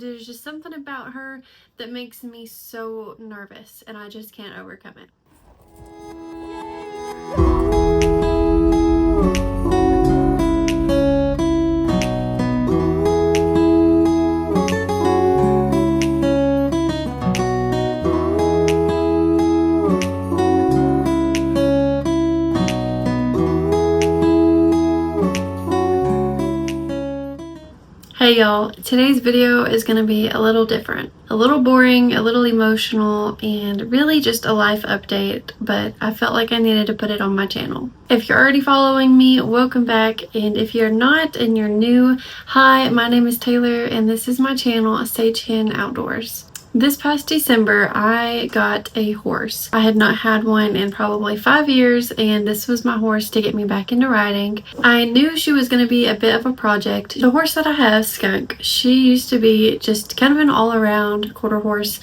There's just something about her that makes me so nervous, and I just can't overcome it. Hey y'all, today's video is going to be a little different, a little boring, a little emotional, and really just a life update, but I felt like I needed to put it on my channel. If you're already following me, welcome back, and if you're not and you're new, hi, my name is Taylor and this is my channel, Sage Hen Outdoors. This past December, I got a horse. I had not had one in probably 5 years, and this was my horse to get me back into riding. I knew she was going to be a bit of a project. The horse that I have, Skunk, she used to be just kind of an all-around quarter horse.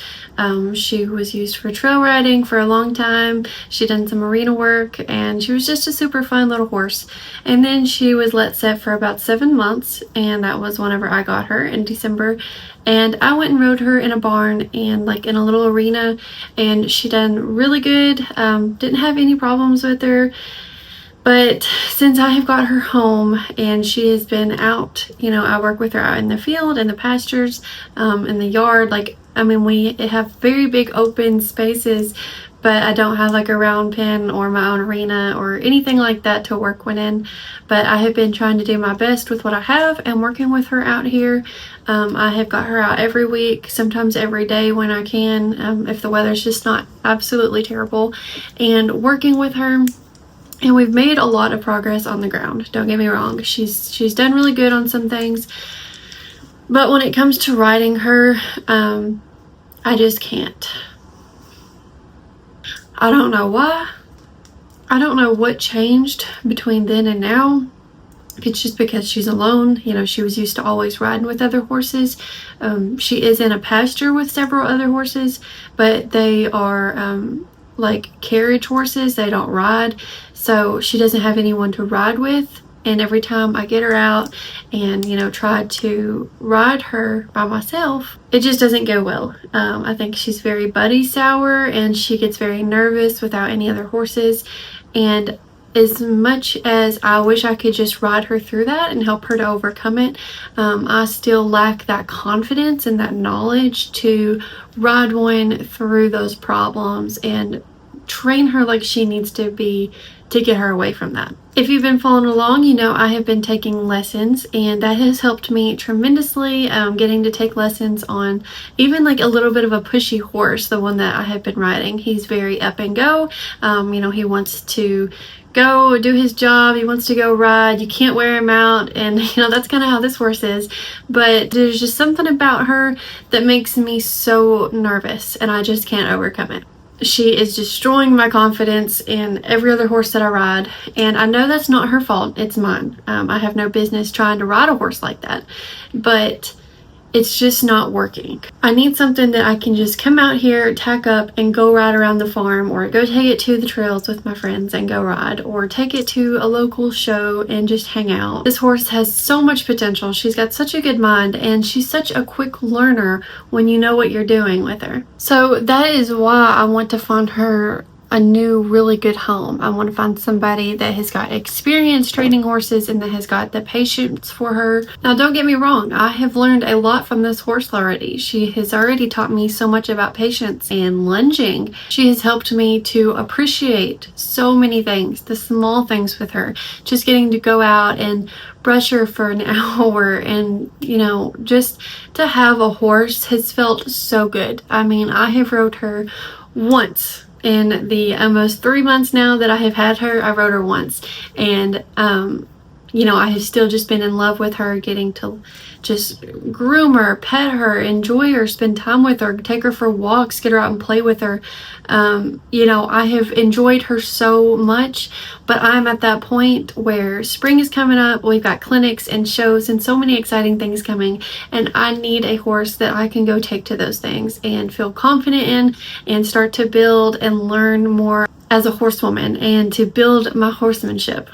She was used for trail riding for a long time. She done some arena work, and she was just a super fun little horse. And then she was let set for about 7 months, and that was whenever I got her in December. And I went and rode her in a barn and like in a little arena, and she done really good. Didn't have any problems with her. But since I have got her home and she has been out, you know, I work with her out in the field, in the pastures, in the yard. Like, I mean, we have very big open spaces, but I don't have like a round pen or my own arena or anything like that to work one in. But I have been trying to do my best with what I have and working with her out here. I have got her out every week, sometimes every day when I can, if the weather's just not absolutely terrible, and working with her. And we've made a lot of progress on the ground, don't get me wrong. She's done really good on some things, but when it comes to riding her, I just can't. I don't know why. I don't know what changed between then and now. It's just because she's alone. You know, she was used to always riding with other horses. She is in a pasture with several other horses, but they are like carriage horses. They don't ride, so she doesn't have anyone to ride with. And every time I get her out and, you know, try to ride her by myself, it just doesn't go well. I think she's very buddy sour, and she gets very nervous without any other horses. And as much as I wish I could just ride her through that and help her to overcome it, I still lack that confidence and that knowledge to ride one through those problems and train her like she needs to be to get her away from that. If you've been following along, you know I have been taking lessons, and that has helped me tremendously, getting to take lessons on even like a little bit of a pushy horse, the one that I have been riding. He's very up and go. You know, he wants to go do his job, he wants to go ride, you can't wear him out, and you know that's kind of how this horse is. But there's just something about her that makes me so nervous, and I just can't overcome it. She is destroying my confidence in every other horse that I ride, and I know that's not her fault, it's mine. I have no business trying to ride a horse like that, but it's just not working. I need something that I can just come out here, tack up, and go ride around the farm, or go take it to the trails with my friends and go ride, or take it to a local show and just hang out. This horse has so much potential. She's got such a good mind, and she's such a quick learner when you know what you're doing with her. So that is why I want to find her a new really good home. I want to find somebody that has got experience training horses and that has got the patience for her. Now don't get me wrong, I have learned a lot from this horse already. She has already taught me so much about patience and lunging. She has helped me to appreciate so many things, the small things with her. Just getting to go out and brush her for an hour, and you know, just to have a horse has felt so good. I mean, I have rode her once. In the almost 3 months now that I have had her, I rode her once, and you know, I have still just been in love with her, getting to just groom her, pet her, enjoy her, spend time with her, take her for walks, get her out and play with her. You know, I have enjoyed her so much, but I'm at that point where spring is coming up. We've got clinics and shows and so many exciting things coming, and I need a horse that I can go take to those things and feel confident in, and start to build and learn more as a horsewoman, and to build my horsemanship.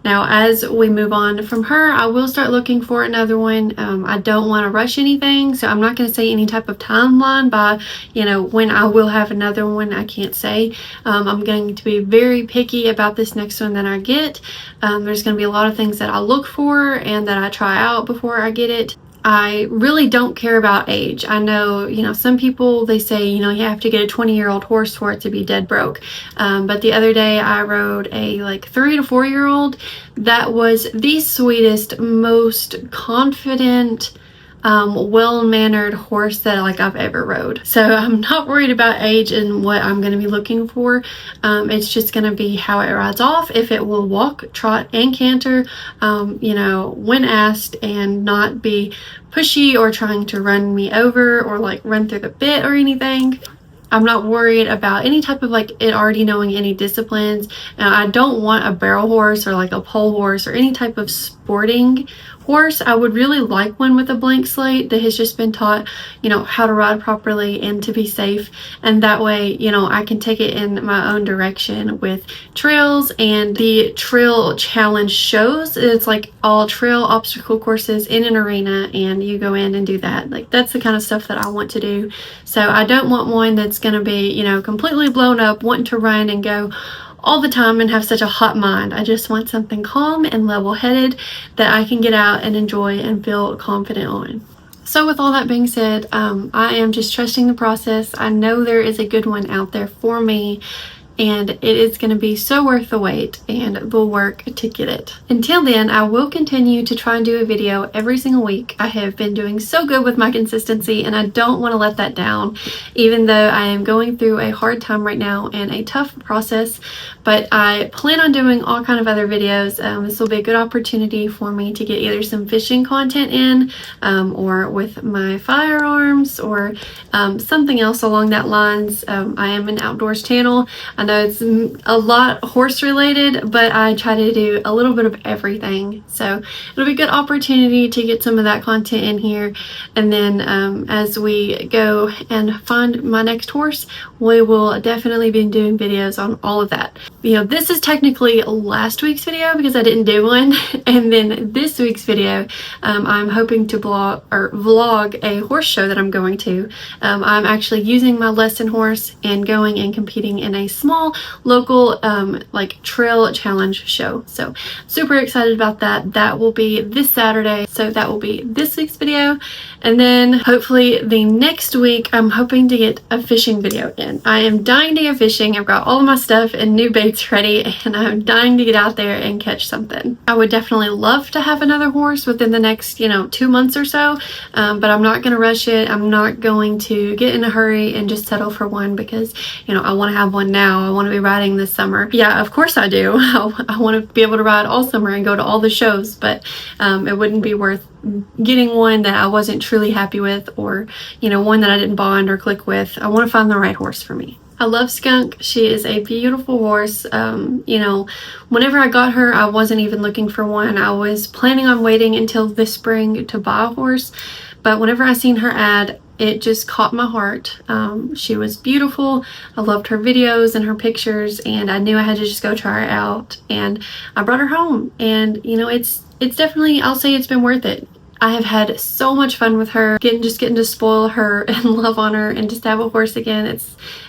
Now, as we move on from her, I will start looking for another one. I don't want to rush anything, so I'm not going to say any type of timeline by, when I will have another one. I can't say. I'm going to be very picky about this next one that I get. There's going to be a lot of things that I look for and that I try out before I get it. I really don't care about age. I know, some people, they say, you have to get a 20-year-old horse for it to be dead broke. But the other day I rode a 3 to 4-year-old that was the sweetest, most confident, well-mannered horse that I've ever rode. So I'm not worried about age and what I'm going to be looking for. It's just going to be how it rides off, if it will walk, trot, and canter, when asked, and not be pushy or trying to run me over or run through the bit or anything. I'm not worried about any type of it already knowing any disciplines. I don't want a barrel horse or a pole horse or any type of sporting horse. I would really like one with a blank slate that has just been taught, how to ride properly and to be safe. And that way, I can take it in my own direction with trails and the trail challenge shows. It's all trail obstacle courses in an arena, and you go in and do that. That's the kind of stuff that I want to do. So I don't want one that's going to be, completely blown up, wanting to run and go all the time and have such a hot mind. I just want something calm and level-headed that I can get out and enjoy and feel confident on. So with all that being said, I am just trusting the process. I know there is a good one out there for me, and it is going to be so worth the wait and the work to get it. Until then, I will continue to try and do a video every single week. I have been doing so good with my consistency, and I don't want to let that down, even though I am going through a hard time right now and a tough process. But I plan on doing all kind of other videos. This will be a good opportunity for me to get either some fishing content in, or with my firearms, or something else along that lines. I am an outdoors channel. I know it's a lot horse related, but I try to do a little bit of everything. So it'll be a good opportunity to get some of that content in here. And then as we go and find my next horse, we will definitely be doing videos on all of that. This is technically last week's video because I didn't do one. And then this week's video, I'm hoping to vlog a horse show that I'm going to. I'm actually using my lesson horse and going and competing in a small local trail challenge show. So super excited about that. That will be this Saturday. So that will be this week's video. And then hopefully the next week, I'm hoping to get a fishing video in. I am dying to go fishing. I've got all of my stuff and new baits ready, and I'm dying to get out there and catch something. I would definitely love to have another horse within the next, 2 months or so, but I'm not going to rush it. I'm not going to get in a hurry and just settle for one because, I want to have one now. I want to be riding this summer. Yeah, of course I do. I want to be able to ride all summer and go to all the shows, but it wouldn't be worth getting one that I wasn't truly happy with, or one that I didn't bond or click with. I want to find the right horse for me. I love Skunk. She is a beautiful horse. Whenever I got her, I wasn't even looking for one. I was planning on waiting until this spring to buy a horse, but whenever I seen her ad, it just caught my heart. She was beautiful. I loved her videos and her pictures, and I knew I had to just go try her out, and I brought her home. And it's definitely, I'll say it's been worth it. I have had so much fun with her, getting to spoil her and love on her and just have a horse again.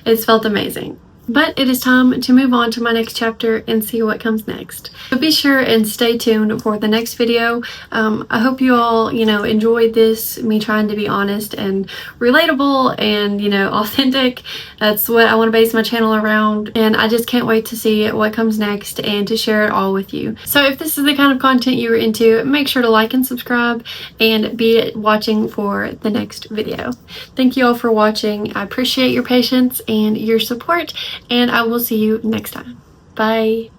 It's felt amazing. But it is time to move on to my next chapter and see what comes next. So be sure and stay tuned for the next video. I hope you all, enjoyed this, me trying to be honest and relatable and, authentic. That's what I want to base my channel around. And I just can't wait to see what comes next and to share it all with you. So if this is the kind of content you are into, make sure to like and subscribe and be watching for the next video. Thank you all for watching. I appreciate your patience and your support, and I will see you next time. Bye.